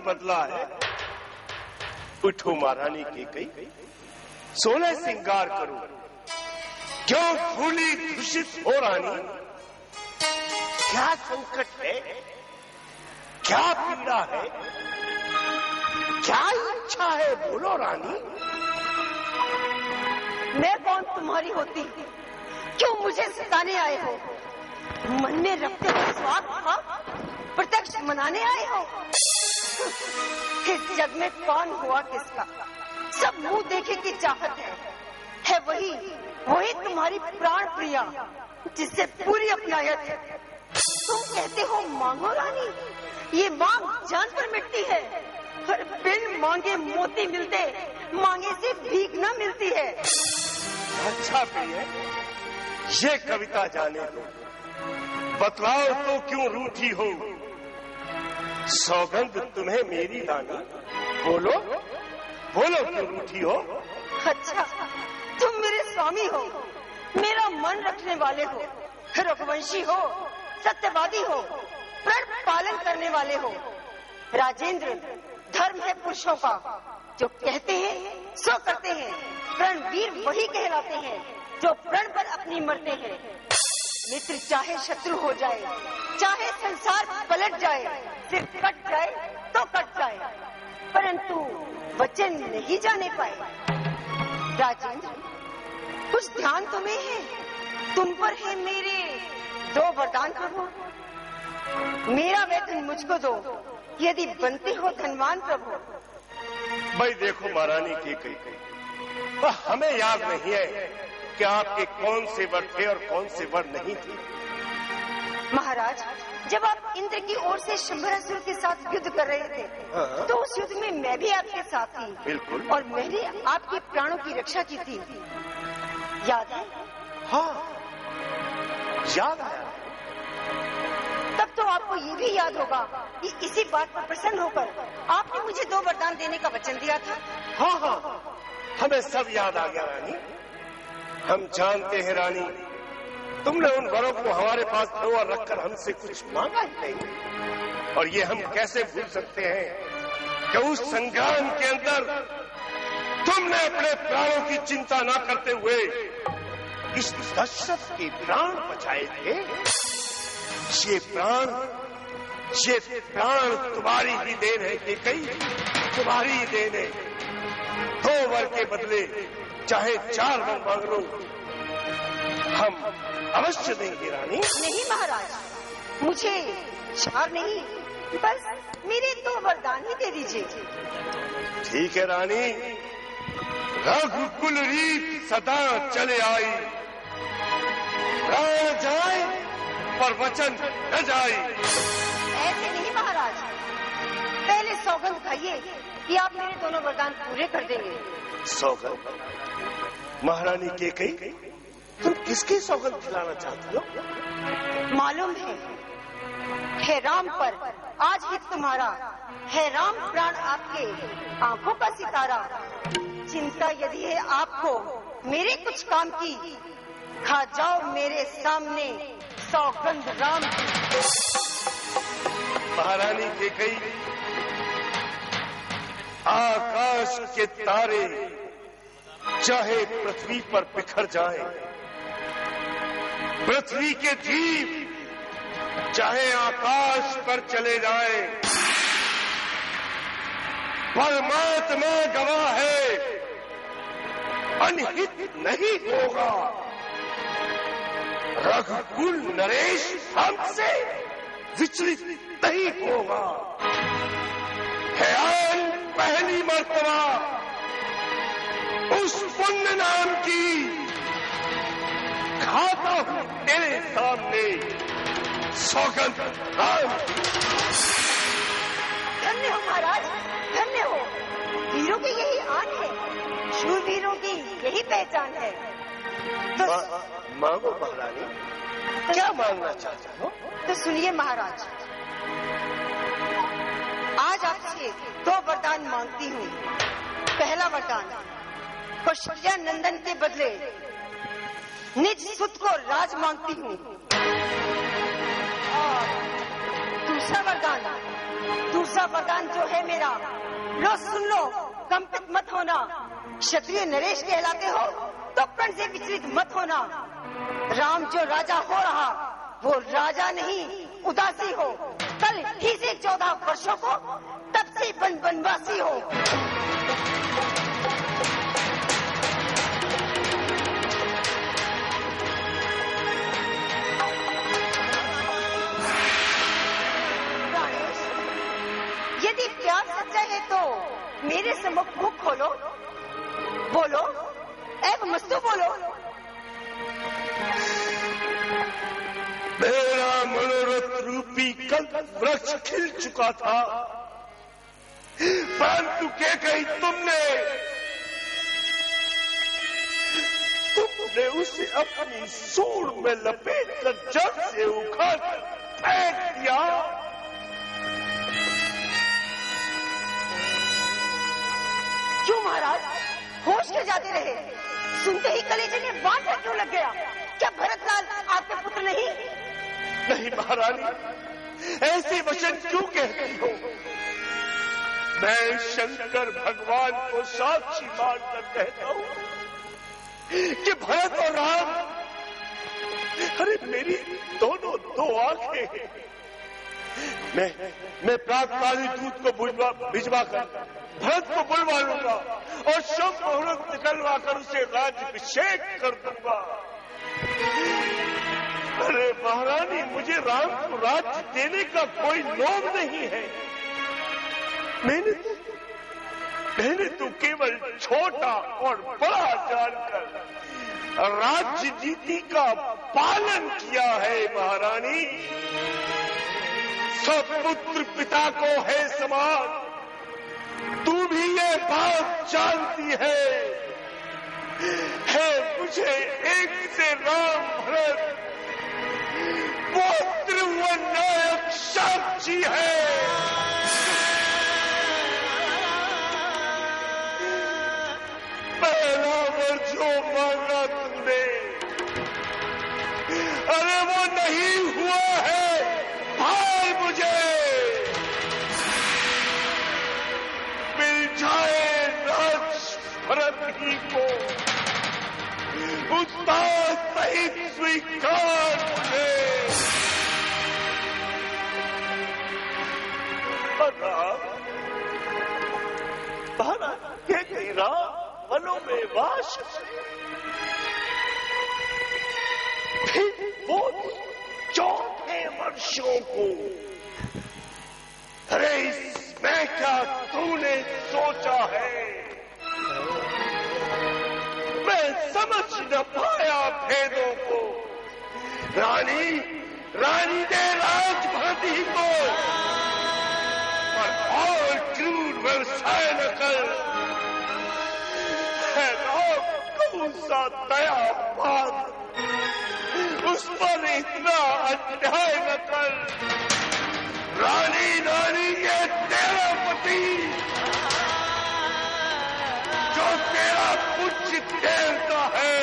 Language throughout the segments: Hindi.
बदला है। उठो महारानी कैकेयी, 16 श्रृंगार करो, क्यों भूली दूषित हो रानी? क्या संकट है, क्या पीड़ा है, क्या इच्छा है, बोलो रानी। मैं कौन तुम्हारी होती, क्यों मुझे सताने आए हो? मन में रखते हुए स्वार्थ था, प्रत्यक्ष मनाने आए हो। इस जग में कौन हुआ किसका, सब मुंह देखे की चाहत है वही तुम्हारी प्राण प्रिया, जिससे पूरी अपनायत है। तुम कहते हो मांगो रानी, ये मांग जान पर मिटती है, पर बिन मांगे मोती मिलते, मांगे से भीख न मिलती है। अच्छा प्रिय, ये कविता जाने दो, बतलाओ तो क्यों रूठी हो? सौगंध तुम्हें मेरी रानी, बोलो बोलो क्यों रूठी हो? अच्छा, तुम मेरे स्वामी हो, मेरा मन रखने वाले हो, रघुवंशी हो, सत्यवादी हो, प्रण पालन करने वाले हो। राजेंद्र, धर्म है पुरुषों का, जो कहते हैं सो करते हैं। प्रण वीर वही कहलाते हैं जो प्रण पर अपनी मरते हैं। मित्र चाहे शत्रु हो जाए, चाहे संसार पलट जाए, सिर कट जाए तो कट जाए, परंतु वचन नहीं जाने पाए। राजेंद्र, कुछ ध्यान तुम्हें है, तुम पर है मेरे 2 वरदान प्रभु। मेरा वेतन मुझको दो, यदि बनते हो धनवान प्रभु। भाई देखो महारानी कैकेयी, हमें याद नहीं है कि आपके कौन से वर थे और कौन से वर नहीं थे। महाराज, जब आप इंद्र की ओर से शंभरासुर के साथ युद्ध कर रहे थे, तो उस युद्ध में मैं भी आपके साथ थी। बिल्कुल। और मैंने आपके प्राणों की रक्षा की थी, याद है? हाँ, याद आया। तब तो आपको ये भी याद होगा कि इसी बात पर प्रसन्न होकर आपने मुझे 2 वरदान देने का वचन दिया था। हाँ हाँ, हमें सब याद आ गया रानी। हम जानते हैं रानी, तुमने उन वरों को हमारे पास धरोहर रखकर हमसे कुछ मांगा ही नहीं। और ये हम कैसे भूल सकते हैं कि उस संग्राम के अंदर तुमने अपने प्राणों की चिंता न करते हुए इस दशरथ के प्राण बचाए थे। ये प्राण तुम्हारी ही देन है कैकेयी, तुम्हारी ही देन है। 2 वर के बदले चाहे 4 वर मांग लो, हम अवश्य देंगे रानी। नहीं महाराज, मुझे 4 नहीं, बस मेरे 2 वरदान ही दे दीजिए। ठीक है रानी, रघुकुल रीत सदा चले आई, प्राण जाए पर वचन न जाए। ऐसे नहीं महाराज, पहले सौगंध खाइए कि आप मेरे दोनों वरदान पूरे कर देंगे। सौगंध? महारानी कैकेयी, तुम किसकी सौगंध खिलाना चाहती हो? मालूम है राम पर आज हित तुम्हारा, है राम प्राण आपके आंखों का सितारा। चिंता यदि है आपको मेरे कुछ काम की, खा जाओ मेरे सामने सौगंध राम की। महारानी कैकेयी, आकाश के तारे चाहे पृथ्वी पर बिखर जाएं, पृथ्वी के द्वीप चाहे आकाश पर चले जाएं, परमात्मा गवाह है, अनहित नहीं होगा। रघुकुल नरेश हमसे विचलित नहीं होगा। है पहली मर्तबा उस पुण्य नाम की खाता हूं तेरे सामने सौगंध राम। धन्य हो महाराज, धन्य हो। वीरों की यही आन है, शूरवीरों की यही पहचान है। तो मांगो महारानी, क्या मांगना चाहते हो? तो सुनिए महाराज, आज आपसे 2 वरदान मांगती हूँ। पहला वरदान, कौशल्या नंदन के बदले निज सुत को राज मांगती हूँ। और दूसरा वरदान, दूसरा वरदान जो है मेरा, लो सुन लो, कंपित मत होना। क्षत्रिय नरेश कहलाते हो तो प्रण से विचलित मत होना। राम जो राजा हो रहा वो राजा नहीं उदासी हो। कल ही से 14 वर्षों को तब से वनवासी हो। यदि प्यार सच्चा है तो मेरे सम्मुख मुख खोलो, बोलो, एवं मस्तु बोलो। मेरा मनोरथ रूपी कल्प वृक्ष खिल चुका था, परंतु क्या कही तुमने उसे अपनी सूंड में लपेट कर जड़ से उखाड़ कर फेंक दिया। क्यों महाराज, होश के जाते रहे? सुनते ही कलेजे में बांधा क्यों लग गया? क्या भरतलाल आपके पुत्र नहीं? नहीं महारानी, ऐसे वचन क्यों कहती हो? मैं शंकर भगवान को साक्षी मानकर कहता हूं कि भरत और राम, अरे मेरी दोनों दो आंखें हैं। मैं प्रातकाली दूत को भिजवा कर भरत को बुलवा लूंगा और शुभ मुहूर्त निकलवा कर उसे राज्याभिषेक कर दूंगा। अरे महारानी, मुझे राम को राज्य देने का कोई लोभ नहीं है। मैंने तो केवल छोटा और बड़ा जानकर राज्य नीति का पालन किया है महारानी। सब पुत्र पिता को है समान, तू भी ये बात जानती है मुझे एक से राम भरत वो त्रिभुवन नायक साक्षी है। पहला वर जो मांगा तुमने, अरे वो नहीं हुआ है भाई। मुझे मिल जाए राज भरत ही को, उत्तान सहित स्वीकार मुझे। ये तेरा वनों में वास, फिर वो 14 वर्षों को, अरे इसमें क्या तूने सोचा है? मैं समझ न पाया भेदों को। रानी दे राज भरती को और क्रूर व्यवसाय न कर। कौन सा दया बात, उस पर इतना अन्याय न कर। रानी ये तेरा पति जो तेरा कुछ देवता है,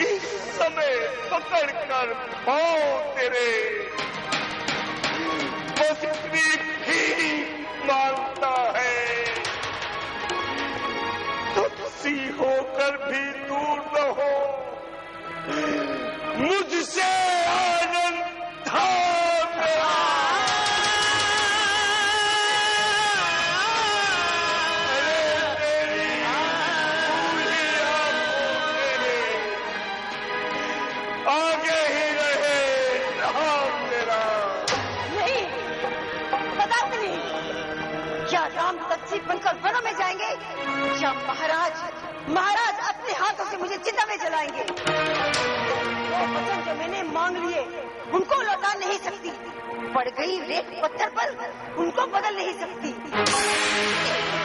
इस समय पकड़कर पाँव तेरे बस भी मांगता है। तुलसी होकर भी दूर न हो, मुझसे आनंद था मेरा। आगे ही रहे राम मेरा। नहीं, बताते नहीं। क्या राम तत्सी बनकर वनों में जाएंगे या महाराज अपने हाथों से मुझे चिता में जलाएंगे? वो वचन जो मैंने मांग लिए उनको लौटा नहीं सकती, पड़ गई रेत पत्थर पर उनको बदल नहीं सकती।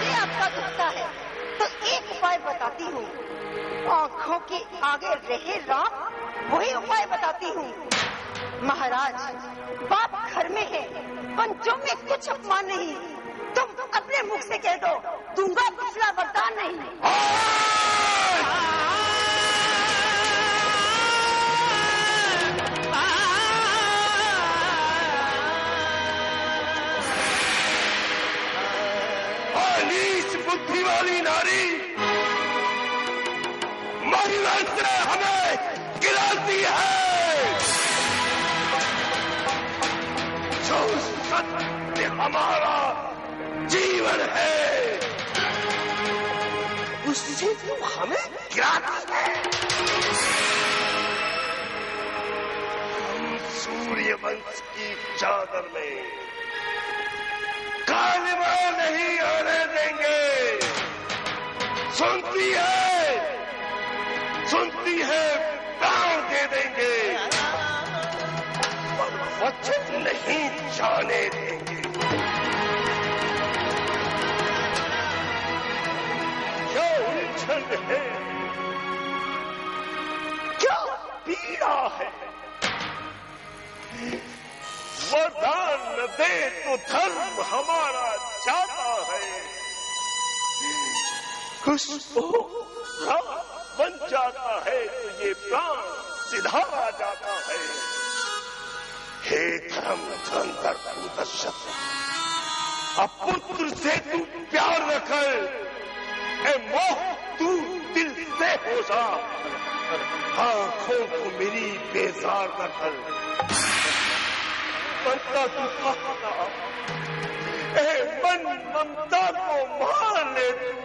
ये आपका दुखता है तो एक उपाय बताती हूँ। आंखों के आगे रहे राम, वही उपाय बताती हूँ। महाराज, बाप घर में है, पंचों में कुछ अपमान नहीं। तुम अपने मुख से कह दो, दूंगा पिछला वरदान नहीं। बुद्धि वाली नारी महिला से हमें गिराती है। जो सत्य हमारा जीवन है उससे तू हमें गिराती है। हम सूर्यवंश की चादर में कालिमा नहीं आने देंगे। सुनती है प्राण दे देंगे पर वचन नहीं जाने देंगे। क्या उलझन है, क्या पीड़ा है। वरदान न दे तो धर्म हमारा जाता है। कुछ बन जाता है तो ये प्राण सिधारा जाता है। हे धर्म धुरंधर पुरुषोत्तम, अब पुत्र से तू प्यार न कर, ए मोह तू दिल से हो जा। आंखों को मेरी बेजार न कर, ममता तू कहता, ए मन ममता को मार ले तू।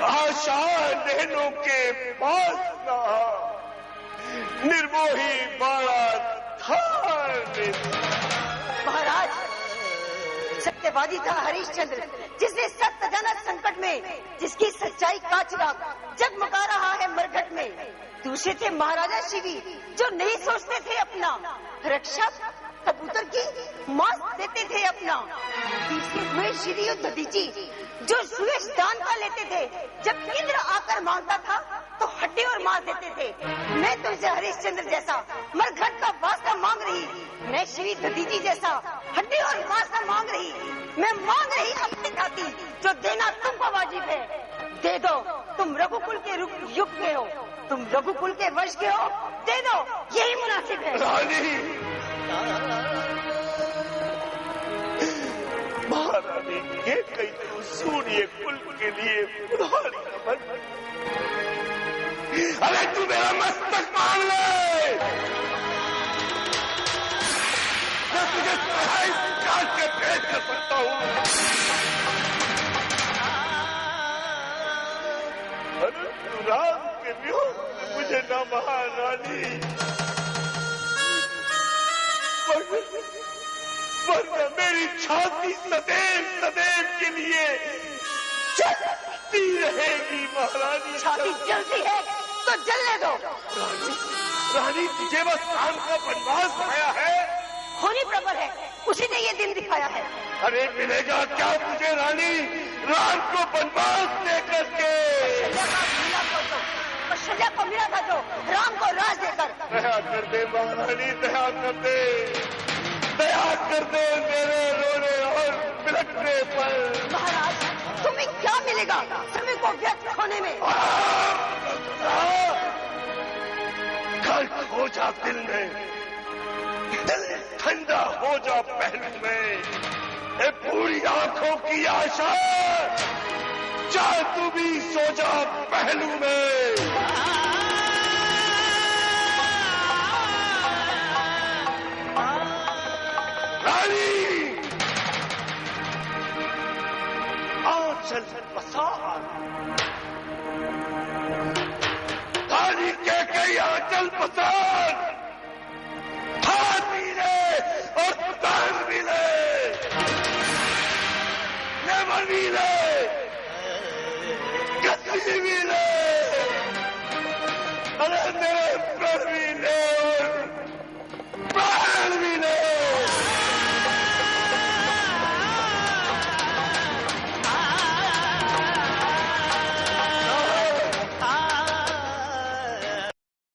आशा नैनों के पास ना, निर्मोही बाड़ा धार ले। महाराज, सत्यवादी था हरिश्चंद्र, जिसने सत्यजनक संकट में जिसकी सच्चाई का चिराग जगमगा रहा है मरघट में। दूसरे थे महाराजा शिवी, जो नहीं सोचते थे अपना रक्षक कबूतर की मांस देते थे अपना। तीसरे हुए श्री दधीची, जो सुयश दान का लेते थे। जब इंद्र आकर मांगता था तो हड्डी और मांस देते थे। मैं तुमसे हरिश्चंद्र जैसा मरघट का वास्ता मांग रही, मैं श्री दधीची जैसा हड्डी और मांस का मांग रही। मैं मांग रही अपनी खाती, जो देना तुमको वाजिब है। दे दो, तुम रघुकुल के युग के हो, तुम रघुकुल के वंश के हो, दे दो, यही मुनासिब है। महारानी ये कई तो सूर्य कुल के लिए उधारी न बन। अरे तू मेरा मस्तक मांग ले, मैं तुझे काट के भेंट कर सकता हूँ। अरे तू राम के वियोग में मुझे न महारानी, वरना मेरी छाती सदैव के लिए जलती रहेगी। महारानी छाती जलती है तो जलने दो। रानी तुझे बस राम का वनवास आया है, होनी प्रबल है, उसी ने ये दिन दिखाया है। अरे मिलेगा क्या तुझे रानी राम को वनवास देकर के? कौशल्या को मिला था जो राम को राज देकर। दया कर दे महारानी, दया कर दे, दया कर दे मेरे रोने और बिलखने पर। महाराज, तुम्हें क्या मिलेगा समय को व्यक्त होने में? घर खो जा दिल में, दिल ठंडा हो जा पहलू में। ए पूरी आंखों की आशा, चाहे तू भी सो जा पहलू में। रानी आंचल पसार, रानी के कई आंचल पसार, हाथ भी ले और तान भी ले, नमन भी ले।